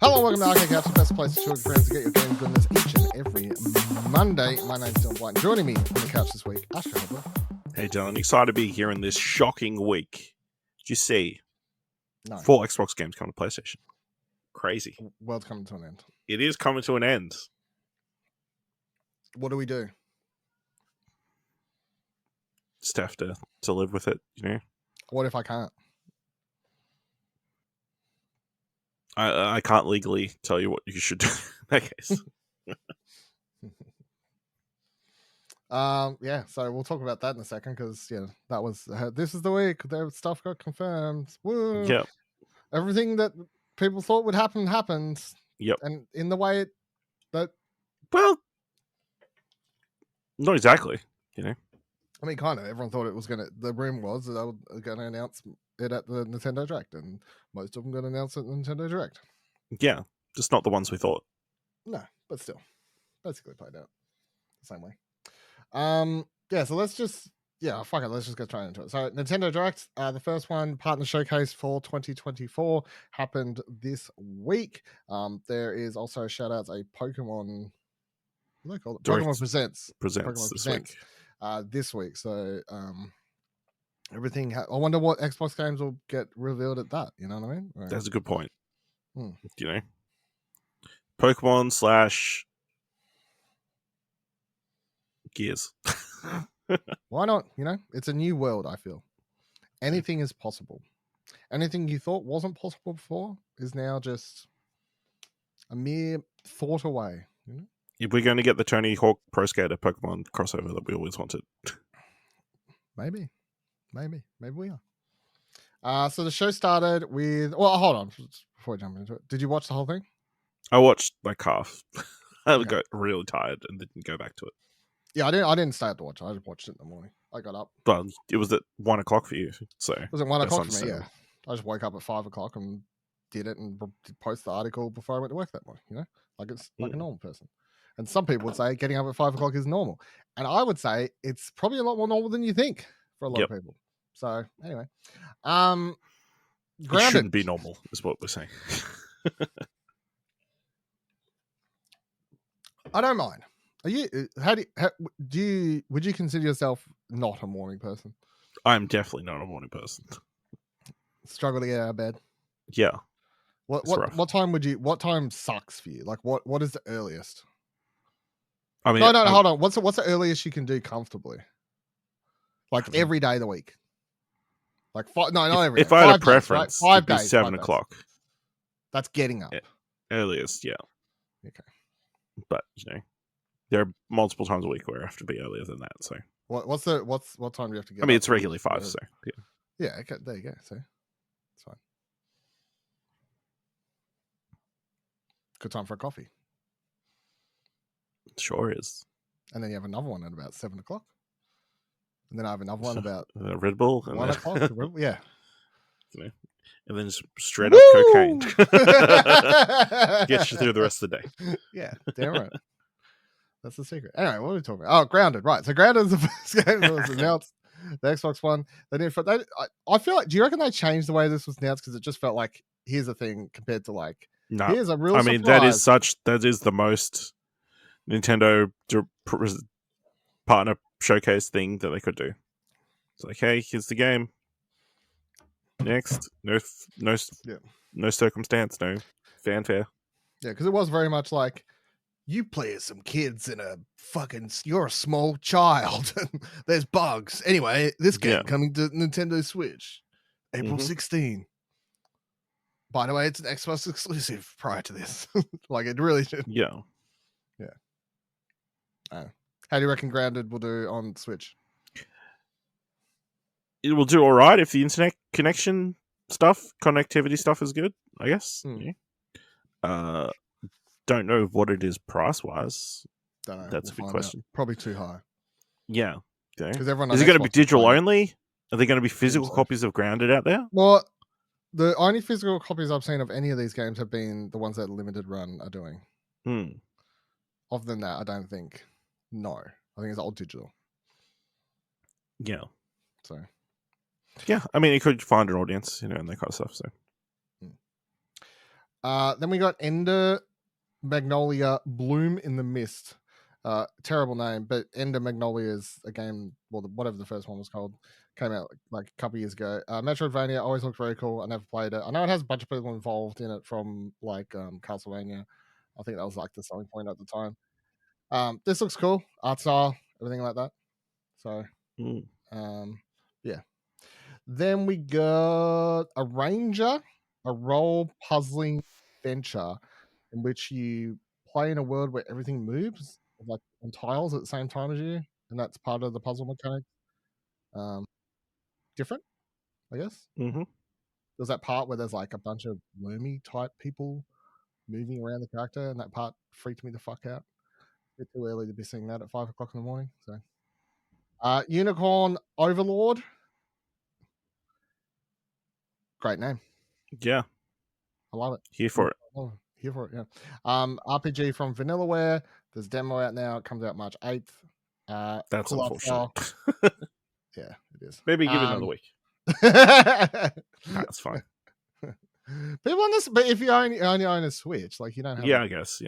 Hello, welcome to Arcade Couch, the best place to chill with your friends and get your game goodness each and every Monday. My name's Dylan White. Joining me on the couch this week, Ash Cooper. Hey Dylan, excited to be here in this shocking week. Did you see No, 4 Xbox games come to PlayStation? Crazy. world's coming to an end. It is coming to an end. What do we do? Just have to live with it, you know? What if I can't? I can't legally tell you what you should do in that case. Yeah, so we'll talk about that in a second because, that was, this is the week their stuff got confirmed. Woo! Yep. Everything that people thought would happen happened. Yep. And in the way that, Well, not exactly, you know? I mean, kind of. Everyone thought it was the rumor was that they were going to announce it at the Nintendo Direct, and most of them got announced at the Nintendo Direct. Yeah, just not the ones we thought. No, but still, basically played out the same way. Yeah, so let's just get straight into it. So Nintendo Direct, the first one, partner showcase for 2024, happened this week. There is also shout outs a Pokemon. What do they call it? Direct Pokemon Presents. Presents this week. This week. So everything. I wonder what Xbox games will get revealed at that. You know what I mean? Right. That's a good point. You know, Pokemon / Gears. Why not? You know, it's a new world. I feel anything is possible. Anything you thought wasn't possible before is now just a mere thought away. You know? If we're going to get the Tony Hawk Pro Skater Pokemon crossover that we always wanted. Maybe we are. So the show started with. Well, hold on before we jump into it. Did you watch the whole thing? I watched like half. I Okay. got really tired and didn't go back to it. Yeah, I didn't stay up to watch it. I just watched it in the morning. I got up. Well, it was at 1 o'clock for you, so It was at 1 that's o'clock for me. Yeah, understandable. I just woke up at 5 o'clock and did it and post the article before I went to work that morning. You know, like it's like a normal person. And some people would say getting up at 5 o'clock is normal, and I would say it's probably a lot more normal than you think for a lot of people. So anyway, It Grounded. shouldn't be normal, is what we're saying. I don't mind. Are you? Would you consider yourself not a morning person? I'm definitely not a morning person. Struggle to get out of bed. Yeah. What time would you? What time sucks for you? Like what is the earliest? I mean, No, hold on. What's the earliest you can do comfortably? Like every day of the week. Like not every day. If I had a 5 days, preference, right? 5 it'd be days. 7 5 days. o'clock. That's getting up. Earliest, yeah. Okay. But you know, there are multiple times a week where I have to be earlier than that. So What time do you have to get? I mean, up? it's regularly 5. So yeah. Yeah. Okay. There you go. See, it's fine. Good time for a coffee. It sure is. And then you have another one at about 7 o'clock. And then I have another one about Red Bull and 1 o'clock. Yeah. You know, and then just straight up cocaine. Gets you through the rest of the day. Yeah, damn right. That's the secret. Anyway, what are we talking about? Oh, Grounded. Right. So Grounded is the first game that was announced. The Xbox One. I feel like, do you reckon they changed the way this was announced? Because it just felt like, here's a thing compared to like, No. here's a real I mean, surprise. that is the most Nintendo partner showcase thing that they could do. It's like, hey, here's the game. Next, no circumstance, no fanfare. Yeah, because it was very much like, you play as some kids in you're a small child. There's bugs. Anyway, this game coming to Nintendo Switch, April 16. By the way, it's an Xbox exclusive prior to this. Like it really should. Yeah. How do you reckon Grounded will do on Switch? It will do all right if the internet connectivity stuff is good, I guess. Yeah. Don't know what it is price-wise. Don't know. That's a good question. Probably too high. Yeah. Okay. Because everyone is it going to be digital only? Are there going to be physical copies of Grounded out there? Well, the only physical copies I've seen of any of these games have been the ones that Limited Run are doing. Other than that, I don't think. No. I think it's all digital. Yeah. So. Yeah, I mean, it could find an audience, and that kind of stuff. So. Then we got Ender Magnolia Bloom in the Mist. Terrible name, but Ender Magnolia is a game, well, whatever the first one was called, came out like a couple years ago. Metroidvania always looked very cool. I never played it. I know it has a bunch of people involved in it from like Castlevania. I think that was like the selling point at the time. This looks cool, art style, everything like that. So, yeah. Then we got a Ranger, a role puzzling adventure in which you play in a world where everything moves like on tiles at the same time as you, and that's part of the puzzle mechanic. Different, I guess. Mm-hmm. There's that part where there's like a bunch of wormy type people moving around the character, and that part freaked me the fuck out. A bit too early to be seeing that at 5 o'clock in the morning. So, Unicorn Overlord, great name. Yeah, I love it. Here for it. Oh, here for it. Yeah. RPG from Vanillaware. There's a demo out now. It comes out March 8th. That's cool unfortunate. Yeah, it is. Maybe give it another week. That's fine. People on this, but if you only own a Switch, like you don't have. Yeah, I guess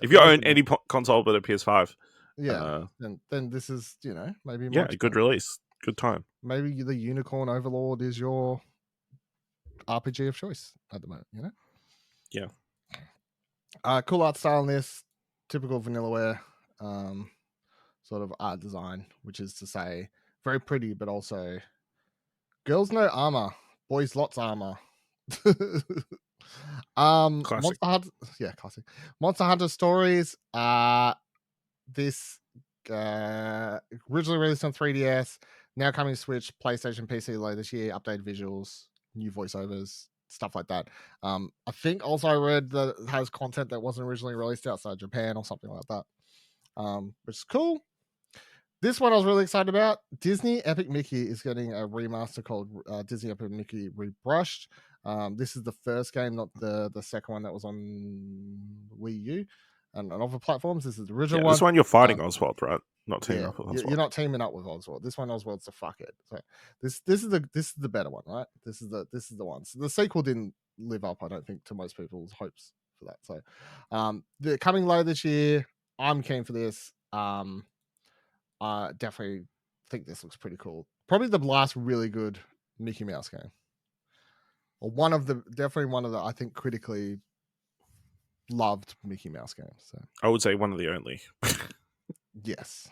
if you own any console but a PS5, then this is maybe a good release, good time. Maybe the Unicorn Overlord is your RPG of choice at the moment. Yeah. Cool art style in this, typical Vanillaware sort of art design, which is to say very pretty, but also girls no armor, boys lots armor. Classic. Classic. Monster Hunter Stories. This originally released on 3DS, now coming to Switch, PlayStation, PC later this year. Updated visuals, new voiceovers, stuff like that. I think also I read that it has content that wasn't originally released outside Japan or something like that, which is cool. This one I was really excited about. Disney Epic Mickey is getting a remaster called Disney Epic Mickey Rebrushed. This is the first game, not the second one that was on Wii U and other platforms. This is the original one. This one you're fighting Oswald, right? Not teaming up with Oswald. You're not teaming up with Oswald. This one Oswald's the fuckhead. So this is the better one, right? This is the one. So the sequel didn't live up, I don't think, to most people's hopes for that. So the coming later this year, I'm keen for this. I definitely think this looks pretty cool. Probably the last really good Mickey Mouse game, or definitely one of the I think critically loved Mickey Mouse games. So I would say one of the only. Yes.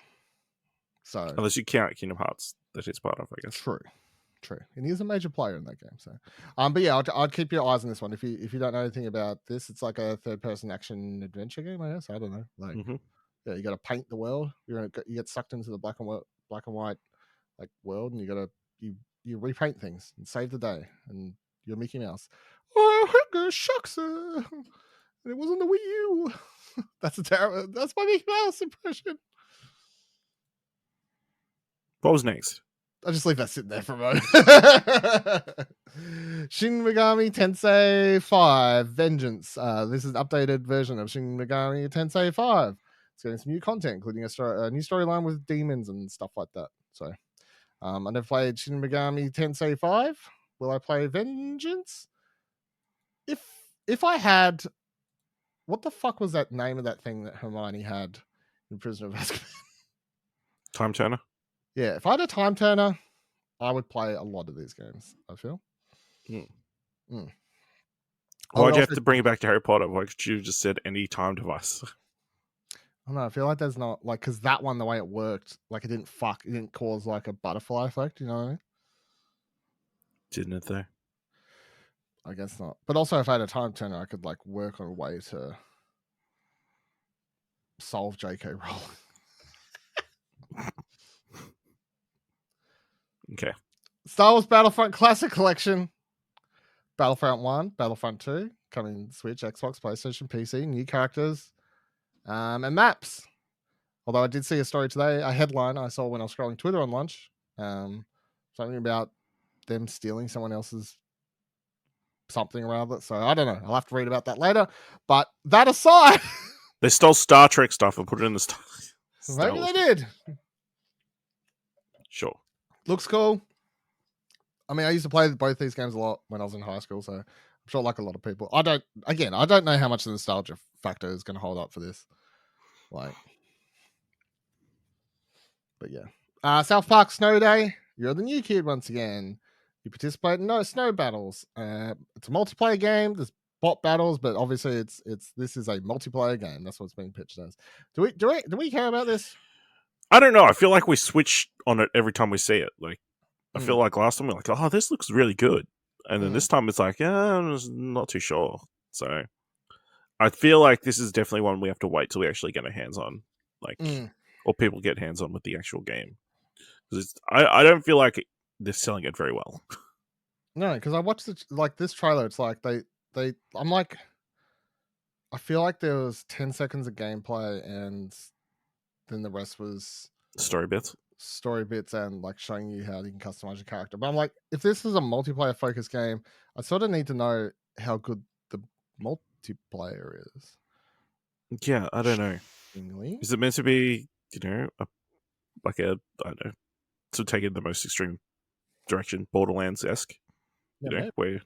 So unless you count Kingdom Hearts, that is part of, I guess. True, and he's a major player in that game. So, but yeah, I'd keep your eyes on this one. If you don't know anything about this, it's like a third-person action adventure game. I guess I don't know. Like, you got to paint the world. You get sucked into the black and white like world, and you repaint things and save the day. And you're Mickey Mouse. Oh, shucks! And it wasn't the Wii U. That's my Mickey Mouse impression. What was next? I'll just leave that sitting there for a moment. Shin Megami Tensei 5 Vengeance. This is an updated version of Shin Megami Tensei 5. It's getting some new content, including a new storyline with demons and stuff like that. So, I never played Shin Megami Tensei 5. Will I play Vengeance? If I had, what the fuck was that name of that thing that Hermione had in Prisoner of Azkaban? Time Turner. Yeah, if I had a time turner, I would play a lot of these games, I feel. Why'd you have to bring it back to Harry Potter? Why could you have just said any time device? I don't know. I feel like there's not, like, because that one, the way it worked, like, it didn't cause, like, a butterfly effect, you know what I mean? Didn't it, though? I guess not. But also, if I had a time turner, I could, like, work on a way to solve J.K. Rowling. Okay. Star Wars Battlefront Classic Collection. Battlefront 1, Battlefront 2, coming Switch, Xbox, PlayStation, PC, new characters, and maps. Although I did see a story today, a headline I saw when I was scrolling Twitter on lunch, something about them stealing someone else's something around it. So I don't know. I'll have to read about that later. But that aside... They stole Star Trek stuff and put it in the Star Maybe they did. Sure. Looks cool. I mean, I used to play both these games a lot when I was in high school, so sure, like a lot of people. I don't know how much the nostalgia factor is going to hold up for this. Like, but yeah. South Park Snow Day. You're the new kid once again. You participate in snow battles. It's a multiplayer game. There's bot battles, but obviously this is a multiplayer game. That's what's being pitched as. Do we care about this? I don't know. I feel like we switch on it every time we see it. Like, I feel like last time we were like, oh, this looks really good. And then this time it's like, I'm not too sure. So I feel like this is definitely one we have to wait till we actually get our hands on. Like, or people get hands on with the actual game. Because I don't feel like they're selling it very well. No, because I watched this trailer. It's like I'm like, I feel like there was 10 seconds of gameplay and then the rest was story bits and like showing you how you can customize your character. But I'm like, if this is a multiplayer focused game, I sort of need to know how good the multiplayer is. Yeah, I don't know. Is it meant to be, I don't know, to take it in the most extreme direction, Borderlands-esque? Where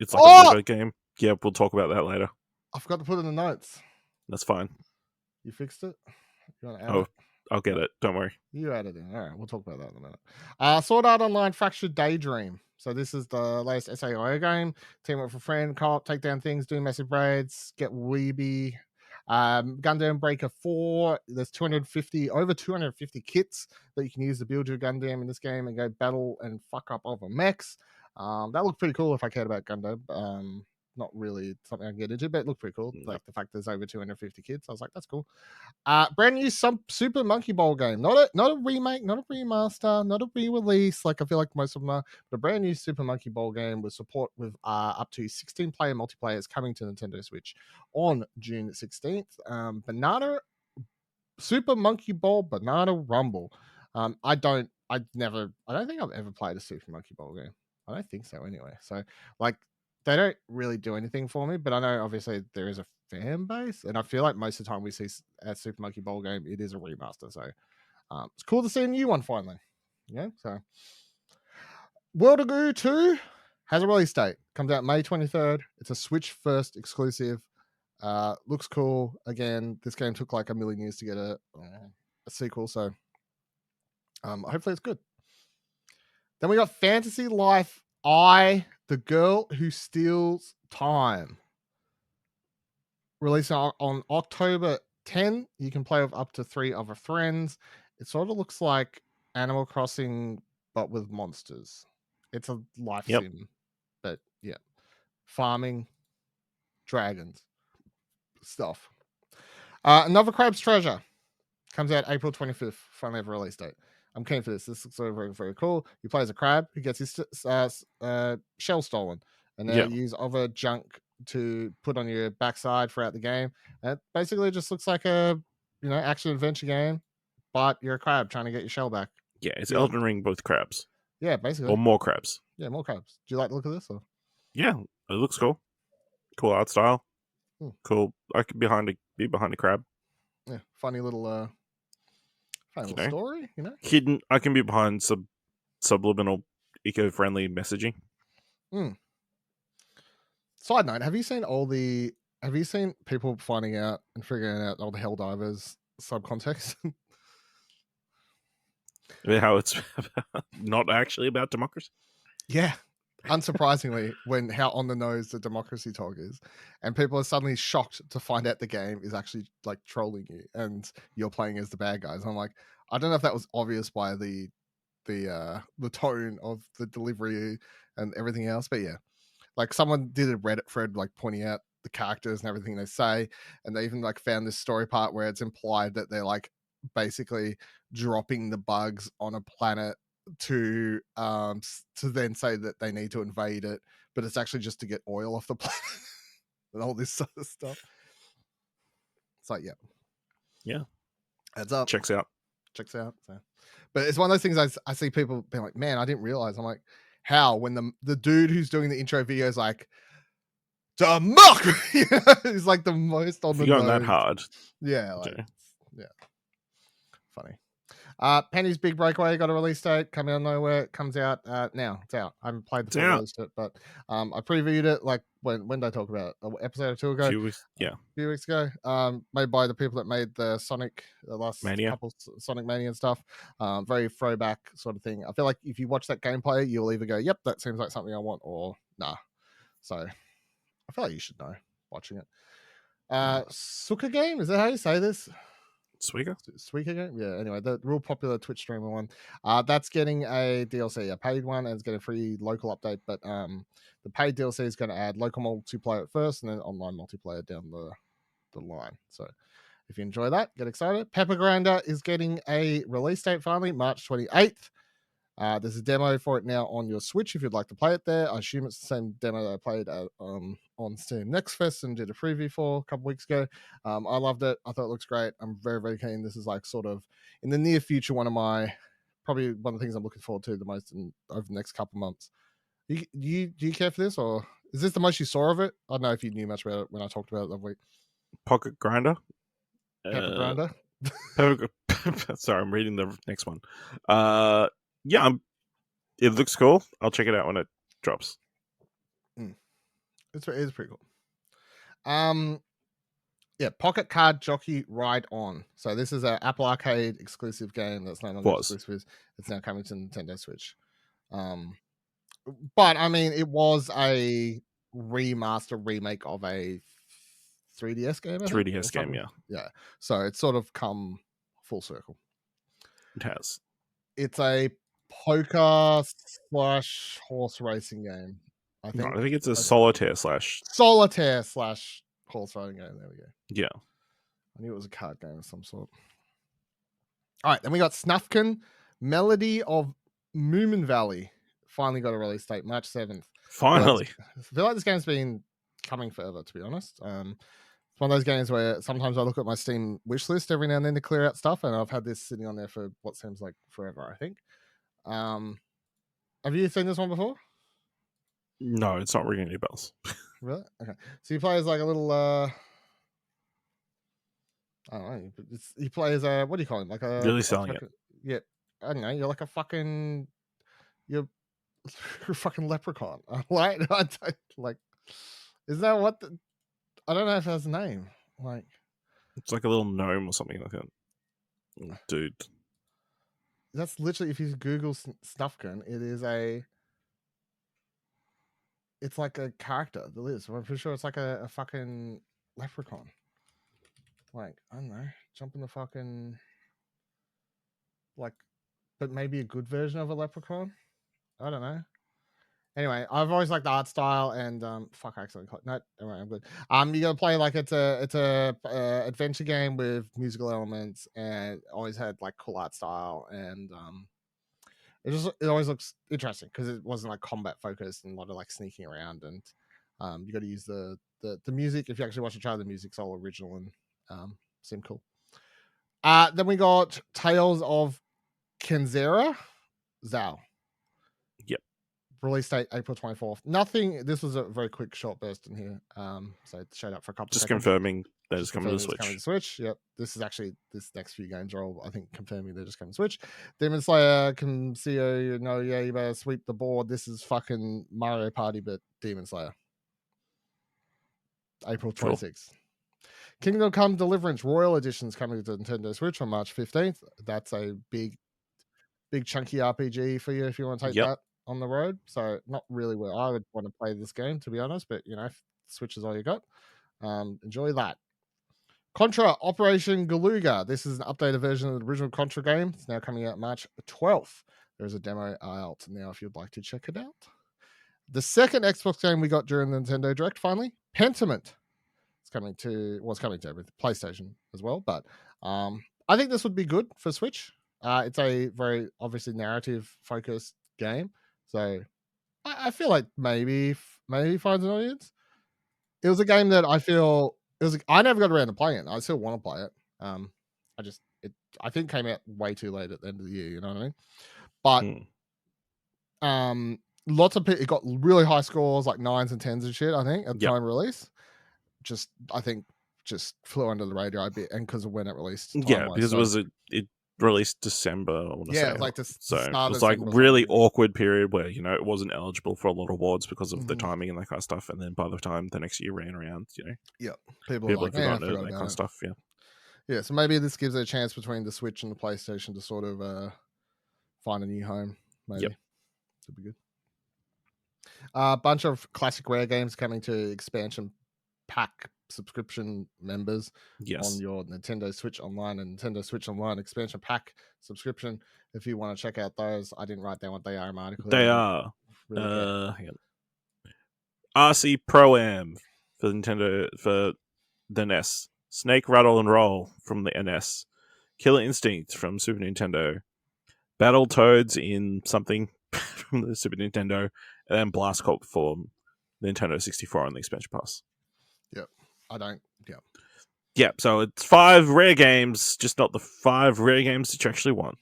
it's like a river game. Yeah, we'll talk about that later. I forgot to put in the notes. That's fine. You fixed it? You want to add it? I'll get it. Don't worry. You add it in. All right, we'll talk about that in a minute. Sword Art Online Fractured Daydream. So this is the latest SAO game. Team up with a friend, co-op, take down things, do massive raids, get weeby. Gundam Breaker 4. There's over 250 kits that you can use to build your Gundam in this game and go battle and fuck up other mechs. That looked pretty cool if I cared about Gundam. Not really something I can get into, but it looked pretty cool. Like the fact there's over 250 kids, I was like, that's cool. Brand new Super Monkey Ball game. Not a remake, not a remaster, not a re-release. Like I feel like most of them are. But a brand new Super Monkey Ball game with support with up to 16-player multiplayer is coming to Nintendo Switch on June 16th. Super Monkey Ball Banana Rumble. I don't think I've ever played a Super Monkey Ball game. I don't think so anyway. So like they don't really do anything for me, but I know obviously there is a fan base, and I feel like most of the time we see a Super Monkey Ball game, it is a remaster. So it's cool to see a new one finally. Yeah. So World of Goo 2 has a release date. Comes out May 23rd. It's a Switch first exclusive. Looks cool. Again, this game took like a million years to get a sequel, so hopefully it's good. Then we got Fantasy Life the Girl Who Steals Time. Releasing on October 10. You can play with up to 3 other friends. It sort of looks like Animal Crossing, but with monsters. It's a life sim, but yeah. Farming, dragons, stuff. Another Crab's Treasure comes out April 25th. Finally have a release date. I'm keen for this. This looks very, very cool. You play as a crab who gets his shell stolen, and then you use other junk to put on your backside throughout the game. And it basically just looks like a action adventure game, but you're a crab trying to get your shell back. Yeah, it's Elden Ring with crabs. Yeah, basically. Or more crabs. Yeah, more crabs. Do you like the look of this? Or? Yeah, it looks cool. Cool art style. Cool. I could be behind a crab. Yeah, funny little story, Hidden. I can be behind subliminal, eco-friendly messaging. Side note: Have you seen people finding out and figuring out all the Helldivers subcontext? How it's not actually about democracy. Yeah, unsurprisingly, how on the nose the democracy talk is, and people are suddenly shocked to find out the game is actually like trolling you and you're playing as the bad guys. I'm like, I don't know if that was obvious by the tone of the delivery and everything else, but yeah, like someone did a Reddit thread like pointing out the characters and everything they say, and they even like found this story part where it's implied that they're like basically dropping the bugs on a planet to then say that they need to invade it, but it's actually just to get oil off the planet and all this sort of stuff. It's like, yeah, adds up, checks out. So. But it's one of those things I see people being like, man, I didn't realize. I'm like, how? When the dude who's doing the intro video is like, democracy, he's like the most on the nose. That hard. Yeah, like, yeah, funny. Penny's Big Breakaway got a release date coming out of nowhere. It comes out now. It's out. I haven't played the full release of it, but I previewed it like when did I talk about it? An episode or two ago? A few weeks, a few weeks ago. Made by the people that made the Sonic, the last Mania. couple Sonic Mania and stuff. Very throwback sort of thing. I feel like if you watch that gameplay, you'll either go, "Yep, that seems like something I want," or "Nah." So I feel like you should know watching it. Suka game, is that how you say this? Suika game? Yeah, anyway, the real popular Twitch streamer one. That's getting a DLC, a paid one, and it's getting a free local update. But the paid DLC is going to add local multiplayer at first and then online multiplayer down the line. So if you enjoy that, get excited. Pepper Grinder is getting a release date finally, March 28th. There's a demo for it now on your Switch if you'd like to play it there. I assume it's the same demo that I played on Steam Next Fest and did a preview for a couple weeks ago. I loved it. I thought it looks great. I'm very, very keen. This is like sort of in the near future probably one of the things I'm looking forward to the most over the next couple months. Do you care for this, or is this the most you saw of it? I don't know if you knew much about it when I talked about it that week. Pocket Grinder. Pepper Grinder. Sorry, I'm reading the next one. Yeah, it looks cool. I'll check it out when it drops. It is pretty cool. Yeah, Pocket Card Jockey Ride On. So this is an Apple Arcade exclusive game that's no longer exclusive. It's now coming to Nintendo Switch. But I mean, it was a remake of a 3DS game. 3DS game, yeah. Yeah. So it's sort of come full circle. It has. It's a poker / horse racing game. I think it's a solitaire / horse riding game. There we go. Yeah. I knew it was a card game of some sort. All right, then we got Snufkin, Melody of Moomin Valley. Finally got a release date, March 7th. Finally. I feel like this game's been coming forever, to be honest. It's one of those games where sometimes I look at my Steam wish list every now and then to clear out stuff, and I've had this sitting on there for what seems like forever, I think. Have you seen this one before? No, it's not ringing any bells. Really? Okay. So you play as like a little I don't know. He plays what do you call him? Like a really selling it. Yeah. I don't know. You're like a fucking you're a fucking leprechaun. Like I don't like. Is that what? I don't know if that's a name. Like it's like a little gnome or something like that. Dude. That's literally, if you Google Snufkin, it's like a character that lives. I'm pretty sure it's like a fucking leprechaun. Like, I don't know, jump in the fucking, like, but maybe a good version of a leprechaun. I don't know. Anyway, I've always liked the art style, and fuck, I accidentally no, anyway, I'm good. You gotta play like it's a adventure game with musical elements, and always had like cool art style, and it always looks interesting because it wasn't like combat focused and a lot of like sneaking around, and you got to use the music. If you actually watch the trailer, the music's all original and seemed cool. Then we got Tales of Kenzera Zao. Yep. Release date April 24th. Nothing. This was a very quick short burst in here. So it showed up for a couple. Just seconds. Confirming that it's coming to the Switch. Coming to Switch. Yep. This next few games are all, I think, confirming they're just coming to Switch. Demon Slayer, Kamseo, you better sweep the board. This is fucking Mario Party, but Demon Slayer. April 26th. Cool. Kingdom Come Deliverance Royal Edition's coming to Nintendo Switch on March 15th. That's a big chunky RPG for you if you want to take that on the road. So not really where I would want to play this game, to be honest, but if Switch is all you got, enjoy that. Contra Operation Galuga. This is an updated version of the original Contra game. It's now coming out March 12th. There's a demo out now if you'd like to check it out. The second Xbox game we got during the Nintendo Direct, finally, Pentiment. Was coming to every PlayStation as well, but I think this would be good for Switch. It's a very obviously narrative focused game, so I feel like maybe finds an audience. It was a game that I never got around to playing it. I still want to play it. I think came out way too late at the end of the year. You know what I mean? But lots of people, it got really high scores, like 9s and 10s and shit. I think at the time of release. I think just flew under the radar a bit, and because of when it released. Yeah, because it released December, I want to say. It's like the So start it of was like December or really something. awkward period where, you know, it wasn't eligible for a lot of awards because of the Mhm. timing and that kind of stuff. And then by the time the next year ran around, you know, People people are had like, I forgotten it and forgot that kind about of it. stuff. Yeah. Yeah, so maybe this gives it a chance between the Switch and the PlayStation to sort of find a new home. Maybe. Yep. Could be good. A bunch of classic Rare games coming to expansion pack subscription members on Yes. your Nintendo Switch Online and Nintendo Switch Online expansion pack subscription. If you want to check out those, I didn't write down what they are in my article. They I don't are really care. hang on. RC Pro Am for Nintendo for the NES. Snake Rattle and Roll from the NS. Killer Instinct from Super Nintendo. Battle Toads in something from the Super Nintendo, and then Blast Corp for Nintendo 64 on the expansion pass. Yep. I don't. Yeah. Yeah, so it's 5 rare games, just not the 5 rare games that you actually want.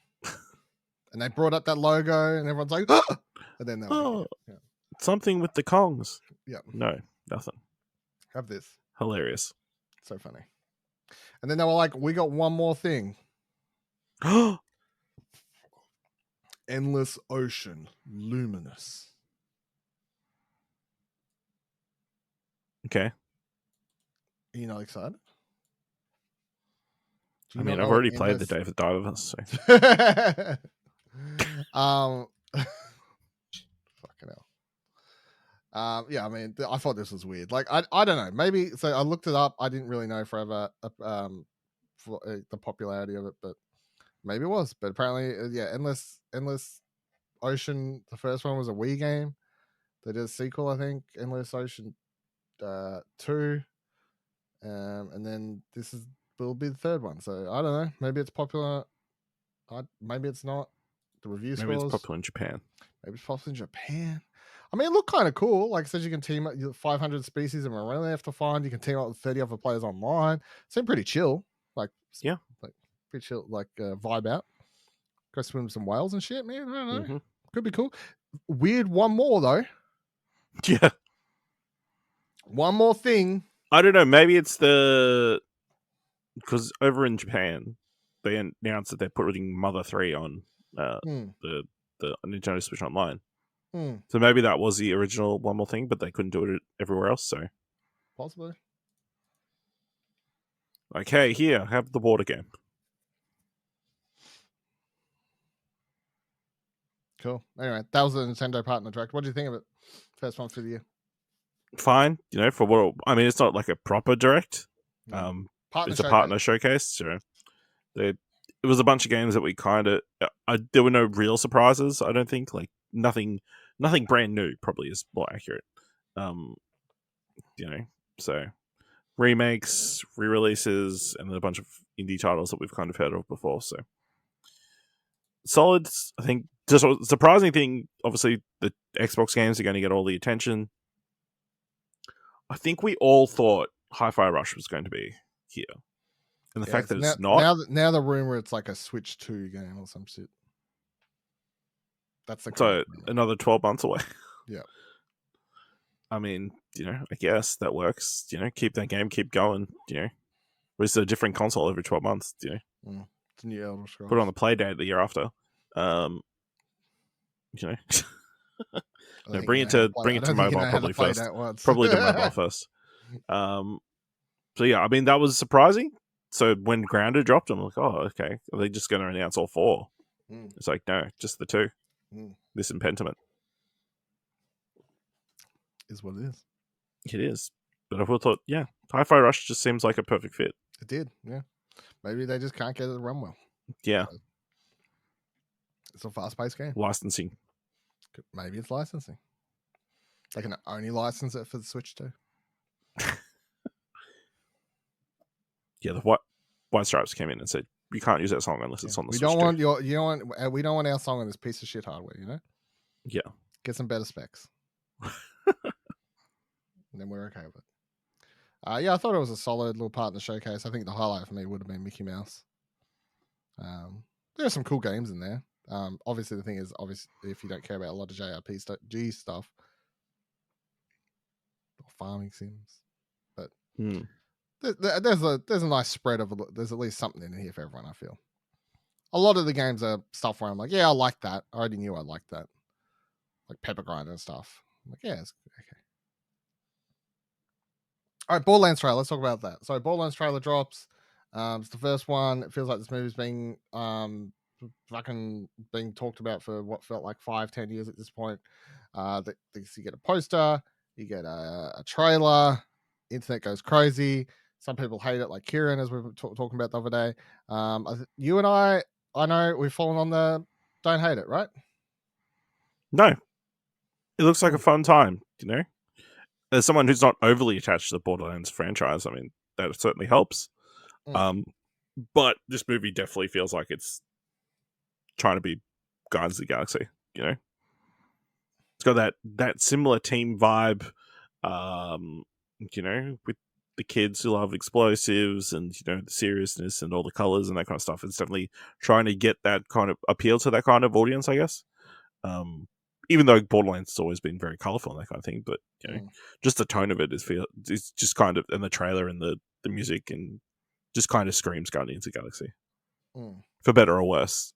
And they brought up that logo, and everyone's like, "Ah!" And then they're like, yeah. Something with the Kongs. Yeah. No, nothing. Have this. Hilarious. So funny. And then they were like, we got one more thing. Endless Ocean Luminous. Okay. Are you not excited? I mean, I've already played the David Divers. So. Fucking hell. Yeah, I mean, I thought this was weird. Like, I don't know. Maybe so. I looked it up. I didn't really know forever. For the popularity of it, but maybe it was. But apparently, yeah, Endless Ocean. The first one was a Wii game. They did a sequel, I think, Endless Ocean 2, and then this will be the third one. So I don't know. Maybe it's popular. Maybe it's not. The review Maybe scores. it's popular in Japan. Maybe it's popular in Japan. I mean, it looked kind of cool. Like I said, you can team up 500 species of marine left to find. You can team up with 30 other players online. Seemed pretty chill. Like, yeah, like pretty chill. Like vibe out. Go swim with some whales and shit, man. I don't know. Mm-hmm. Could be cool. Weird. One more though. Yeah. One more thing. I don't know. Maybe it's because over in Japan, they announced that they're putting Mother 3 on the Nintendo Switch Online. So maybe that was the original One More Thing, but they couldn't do it everywhere else. So possibly. Like, hey, here, have the water game. Cool. Anyway, that was the Nintendo Partner Direct. What do you think of it? First one for the year. Fine, for what I mean, it's not like a proper direct. Partner it's a partner showcase. So it was a bunch of games that we kind of. There were no real surprises. I don't think nothing brand new. Probably is more accurate. So remakes, re-releases, and then a bunch of indie titles that we've kind of heard of before. So solid. I think just a surprising thing. Obviously, the Xbox games are going to get all the attention. I think we all thought Hi-Fi Rush was going to be here, and the fact that it's not. Now the rumor it's like a Switch 2 game or some shit. That's the so another 12 months away. Yeah. I mean, I guess that works. Keep that game, keep going. It's a different console every 12 months. It's a new Elder Scrolls. Put it on the play date the year after. Bring it to mobile probably first. Probably to mobile first. So yeah, I mean that was surprising. So when Grounded dropped, I'm like, oh, okay. Are they just going to announce all 4? It's like, no, just the 2. This and Pentiment. Is what it is. It is. But I thought, yeah, Hi-Fi Rush just seems like a perfect fit. It did, yeah. Maybe they just can't get it to run well. Yeah. It's a fast-paced game. Licensing. Maybe it's licensing. They can only license it for the Switch too. Yeah, the White Stripes came in and said, you can't use that song unless it's on the Switch. We don't want our song on this piece of shit hardware, Yeah. Get some better specs. And then we're okay with it. Yeah, I thought it was a solid little partner showcase. I think the highlight for me would have been Mickey Mouse. There are some cool games in there. Obviously, the thing is, if you don't care about a lot of JRPG stuff, or farming sims, but there's a nice spread of. There's at least something in here for everyone. I feel. a lot of the games are stuff where I'm like, yeah, I like that. I already knew I liked that, like Pepper Grinder and stuff. I'm like, yeah, it's okay. All right, Borderlands trailer. Let's talk about that. So Borderlands trailer drops. It's the first one. It feels like this movie's being fucking being talked about for what felt like 5-10 years at this point. You get a poster, you get a trailer, internet goes crazy. Some people hate it, like Kieran, as we were talking about the other day. You and I know we've fallen on the don't hate it, right? No, it looks like a fun time. As someone who's not overly attached to the Borderlands franchise, I mean, that certainly helps. But this movie definitely feels like it's trying to be Guardians of the Galaxy. It's got that similar team vibe. With the kids who love explosives and the seriousness and all the colors and that kind of stuff. It's definitely trying to get that kind of appeal to that kind of audience, I guess. Even though Borderlands has always been very colorful and that kind of thing, but just the tone of it is just kind of, and the trailer and the music and just kind of screams Guardians of the Galaxy, for better or worse.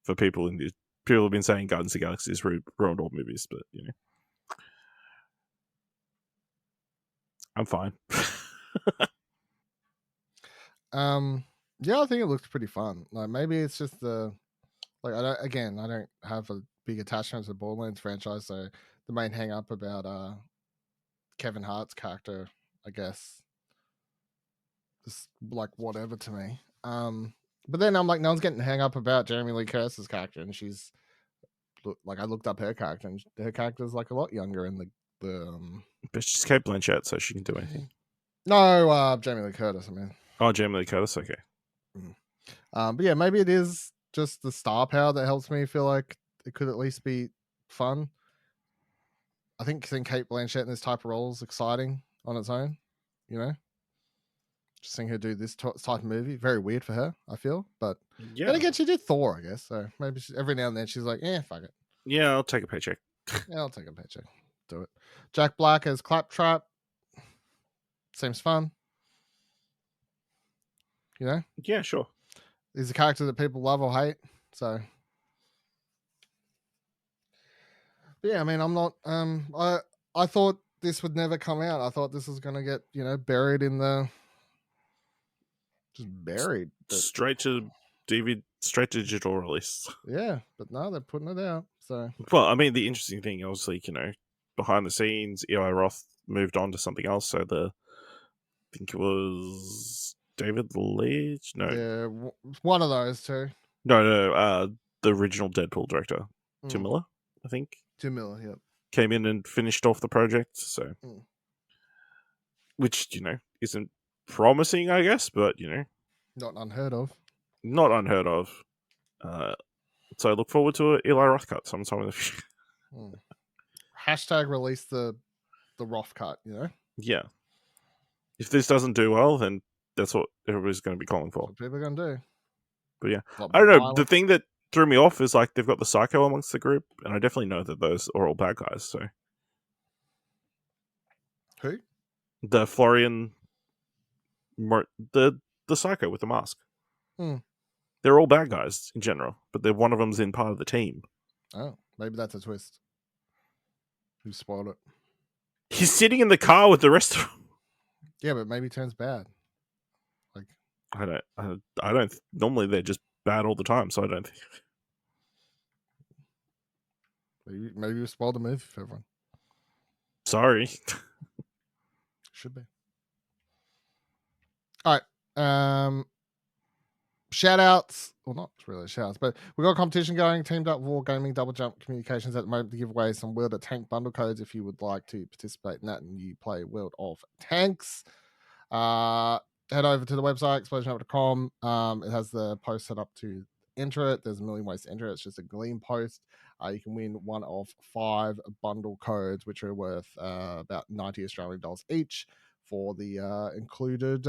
For people have been saying Guardians of the Galaxy has ruined all movies, but I'm fine. Yeah, I think it looks pretty fun. Like maybe it's just I don't have a big attachment to the Borderlands franchise, so the main hang up about Kevin Hart's character, I guess, just like whatever to me. But then I'm like, no one's getting hang up about Jamie Lee Curtis's character, and she's like, I looked up her character, and her character's like a lot younger in the But she's Kate Blanchett, so she can do anything. No, Jamie Lee Curtis. I mean, Jamie Lee Curtis. Okay. But yeah, maybe it is just the star power that helps me feel like it could at least be fun. I think seeing Kate Blanchett in this type of role is exciting on its own. Just seeing her do this type of movie, very weird for her, I feel. But then again, she did Thor, I guess. So maybe every now and then she's like, fuck it. Yeah, I'll take a paycheck. Yeah, I'll take a paycheck. Do it. Jack Black as Claptrap. Seems fun. Yeah, sure. He's a character that people love or hate. So, but yeah, I mean, I'm not. I thought this would never come out. I thought this was going to get buried in the. Just buried. Straight to DVD, straight to digital release. Yeah, but no, they're putting it out. So, well, I mean, the interesting thing, obviously, behind the scenes, Eli Roth moved on to something else. So I think it was David Leitch. No, yeah, one of those two. No, the original Deadpool director, Tim Miller, I think. Tim Miller, yep. Came in and finished off the project. So, which isn't promising, I guess, but not unheard of. Not unheard of. So I look forward to an Eli Roth cut sometime in the future. Hashtag release the Roth cut, Yeah. If this doesn't do well, then that's what everybody's going to be calling for. That's what people are going to do. But yeah, I don't know. The thing that threw me off is like they've got the psycho amongst the group, and I definitely know that those are all bad guys. So who? The Florian, the psycho with the mask. They're all bad guys in general, but one of them's in part of the team. Oh, maybe that's a twist. You spoiled it. He's sitting in the car with the rest of them. Yeah, but maybe he turns bad. Like I don't. Normally they're just bad all the time, so I don't think. Maybe you spoiled the movie for everyone. Sorry. Should be. All right. Shout outs. Well, not really shout outs, but we've got a competition going. Teamed Up Wargaming Double Jump Communications at the moment to give away some World of Tank bundle codes if you would like to participate in that and you play World of Tanks. Head over to the website, explosionhour.com. It has the post set up to enter it. There's a million ways to enter it. It's just a Gleam post. You can win one of 5 bundle codes, which are worth about 90 Australian dollars each for the included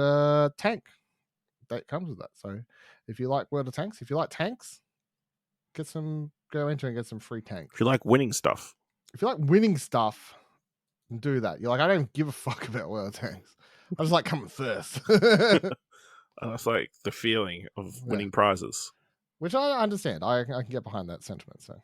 tank that comes with that. So if you like World of Tanks, if you like tanks, go into and get some free tanks. If you like winning stuff, do that. You're like, I don't give a fuck about World of Tanks. I just like coming first. That's like the feeling of winning prizes. which I understand. I can get behind that sentiment. So,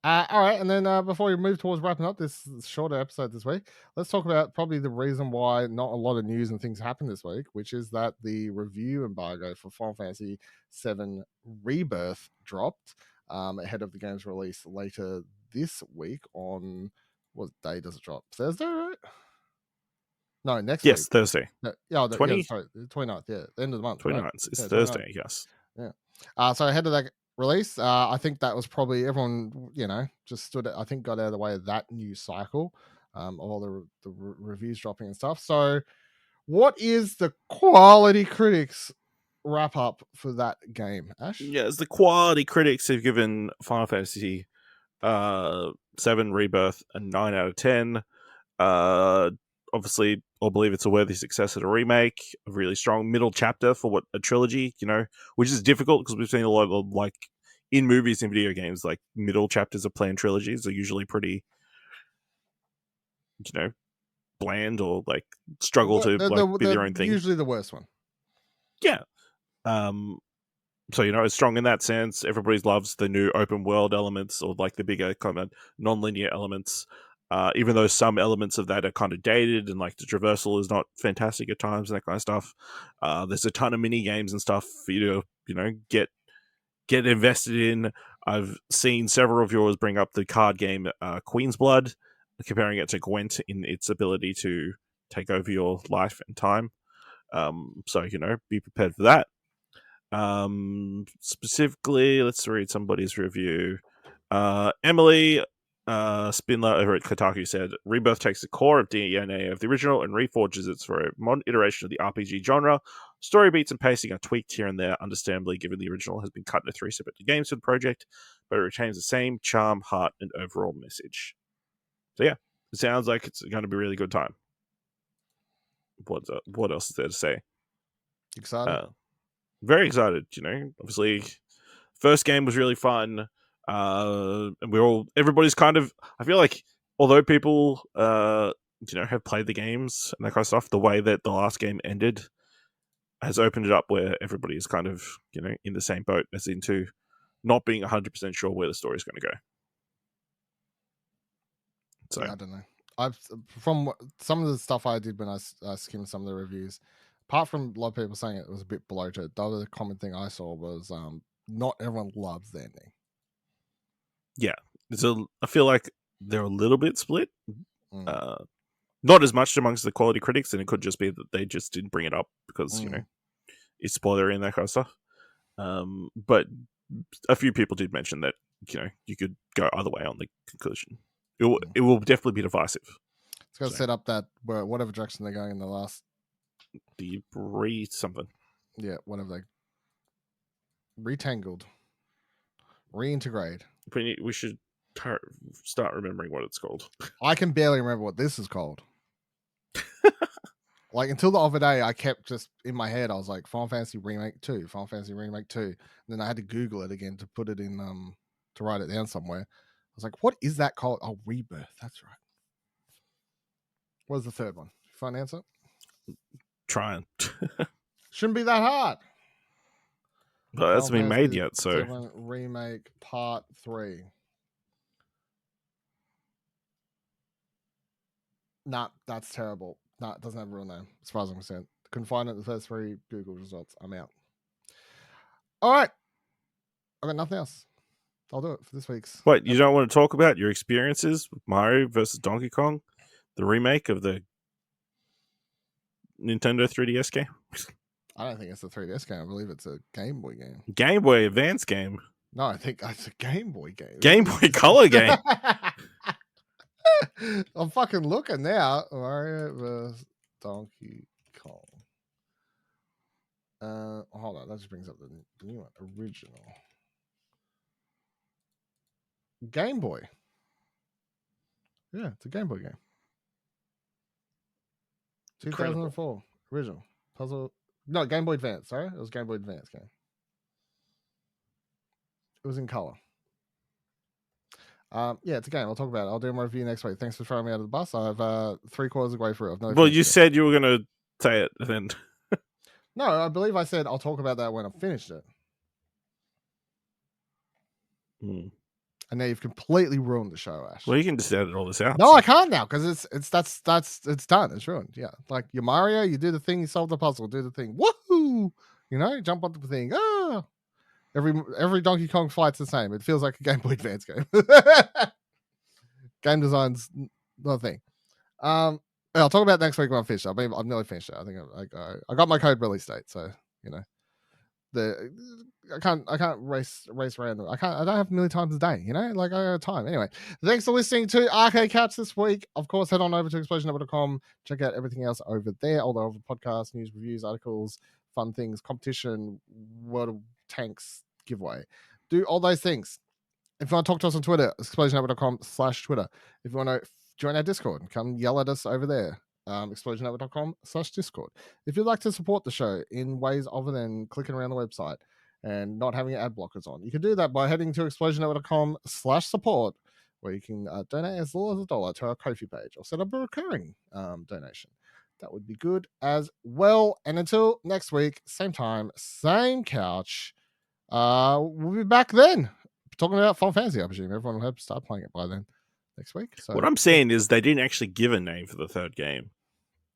all right, and then before we move towards wrapping up this shorter episode this week, let's talk about probably the reason why not a lot of news and things happened this week, which is that the review embargo for Final Fantasy VII Rebirth dropped ahead of the game's release later this week. On what day does it drop? Thursday, right? No, next week. Yes, Thursday. No, 20? sorry, 29th. Yeah, the end of the month. 29th. Right? It's Yeah, Thursday, yes. Yeah. So ahead of that release, I think that was probably everyone, just got out of the way of that news cycle, of all the reviews dropping and stuff. So, what is the Koality critics wrap up for that game, Ash? Yes, the Koality critics have given Final Fantasy VII Rebirth a 9 out of 10. Obviously, I believe it's a worthy successor to remake, a really strong middle chapter for what a trilogy, which is difficult because we've seen a lot of, like, in movies and video games, like, middle chapters of planned trilogies are usually pretty, bland or, like, struggle to be their own thing. Usually the worst one. Yeah. So, it's strong in that sense. Everybody loves the new open world elements, or like the bigger kind of non-linear elements. Even though some elements of that are kind of dated and like the traversal is not fantastic at times and that kind of stuff. There's a ton of mini games and stuff for you to, get invested in. I've seen several of yours bring up the card game Queen's Blood, comparing it to Gwent in its ability to take over your life and time. So, be prepared for that. Specifically, let's read somebody's review. Emily Spindler over at Kotaku said, Rebirth takes the core of DNA of the original and reforges it for a modern iteration of the RPG genre. Story beats and pacing are tweaked here and there, understandably, given the original has been cut into 3 separate games for the project, but it retains the same charm, heart, and overall message. So yeah, it sounds like it's going to be a really good time. What else is there to say? Excited? Very excited, obviously first game was really fun, and everybody's kind of, I feel like, although people have played the games and that kind of stuff, the way that the last game ended has opened it up where everybody is kind of in the same boat, as into not being 100% sure where the story's going to go. So I don't know. From some of the stuff I did when I skimmed some of the reviews, apart from a lot of people saying it was a bit bloated, the other common thing I saw was not everyone loves the ending. Yeah, I feel like they're a little bit split. Not as much amongst the quality critics, and it could just be that they just didn't bring it up because it's spoilery and that kind of stuff. But a few people did mention that you could go either way on the conclusion. It will definitely be divisive. It's got to set up that whatever direction they're going in the last. The something. Yeah, whatever they retangled, reintegrate. We should start remembering what it's called. I can barely remember what this is called. Like, until the other day, I kept just in my head, I was like, Final Fantasy Remake 2, Final Fantasy Remake 2. And then I had to Google it again to put it in, to write it down somewhere. I was like, what is that called? Oh, Rebirth. That's right. What was the third one? Find answer? Trying. Shouldn't be that hard. But that's been made yet, so. Remake Part 3. Nah, that's terrible. Nah, it doesn't have a real name, as far as I'm concerned. Couldn't find it in the first 3 Google results. I'm out. All right. I've got nothing else. I'll do it for this week's. What, you don't want to talk about your experiences with Mario versus Donkey Kong? The remake of the Nintendo 3DS game? I don't think it's a 3DS game. I believe it's a Game Boy game. Game Boy Advance game? No, I think it's a Game Boy game. Game Boy Color game? I'm fucking looking now. Mario vs. Donkey Kong. Hold on. That just brings up the new one. Original. Game Boy. Yeah, it's a Game Boy game. 2004. Original. Puzzle. No, Game Boy Advance. Sorry. It was Game Boy Advance game. It was in color. Yeah, it's a game. I'll talk about it. I'll do my review next week. Thanks for throwing me out of the bus. I've 3/4 of the way through. Well, you said you were going to say it then. No, I believe I said I'll talk about that when I've finished it. Mm. And now you've completely ruined the show, Ash. Well, you can just edit all this out. No, so. I can't now because it's done. It's ruined. Yeah, like your Mario, you do the thing, you solve the puzzle, do the thing, woohoo! You know, jump onto the thing. Ah, every Donkey Kong fight's the same. It feels like a Game Boy Advance game. Game design's not a thing. I'll talk about next week when I'm finished. I'm nearly finished. I think I got my code release date, so you know, I can't race around. I don't have a million times a day. You know, like I have time. Anyway, thanks for listening to Arcade Couch this week. Of course, head on over to explosionnetwork.com. Check out everything else over there. All the other podcasts, news, reviews, articles, fun things, competition, World of Tanks giveaway. Do all those things. If you want to talk to us on Twitter, explosionnetwork.com/Twitter. If you want to join our Discord, come yell at us over there. explosionnetwork.com/Discord. If you'd like to support the show in ways other than clicking around the website and not having ad blockers on, you can do that by heading to explosionnetwork.com/support, where you can donate as little as $1 to our Ko-fi page or set up a recurring donation. That would be good as well. And until next week, same time, same couch. We'll be back then talking about Final Fantasy. I presume everyone will have to start playing it by then next week. So what I'm saying is they didn't actually give a name for the third game.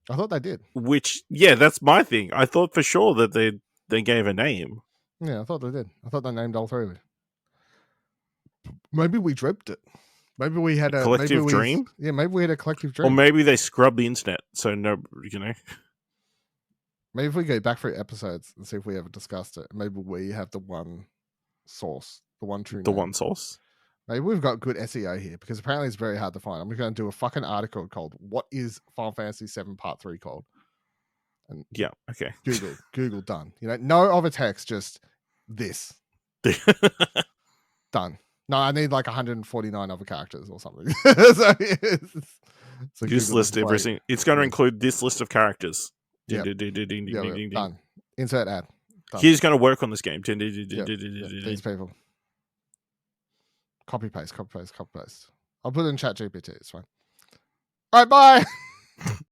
I thought they did. Which, yeah, that's my thing. I thought for sure that they gave a name. Yeah, I thought they did. I thought they named all three of it. Maybe we dreamt it. Maybe we had a collective dream. Yeah, maybe we had a collective dream. Or maybe they scrubbed the internet, so no, you know. Maybe if we go back through episodes and see if we ever discussed it, maybe we have the one source, the one true name. One source. Maybe we've got good SEO here because apparently it's very hard to find. I'm going to do a fucking article called "What is Final Fantasy VII Part 3 called?" And yeah, okay. Google done. You know, no other text, just this. Done. No, I need like 149 other characters or something. so this list everything. It's going to include this list of characters. Yep. Done. Insert ad. Done. He's going to work on this game. These people. Copy paste. I'll put it in ChatGPT. It's fine. All right, bye.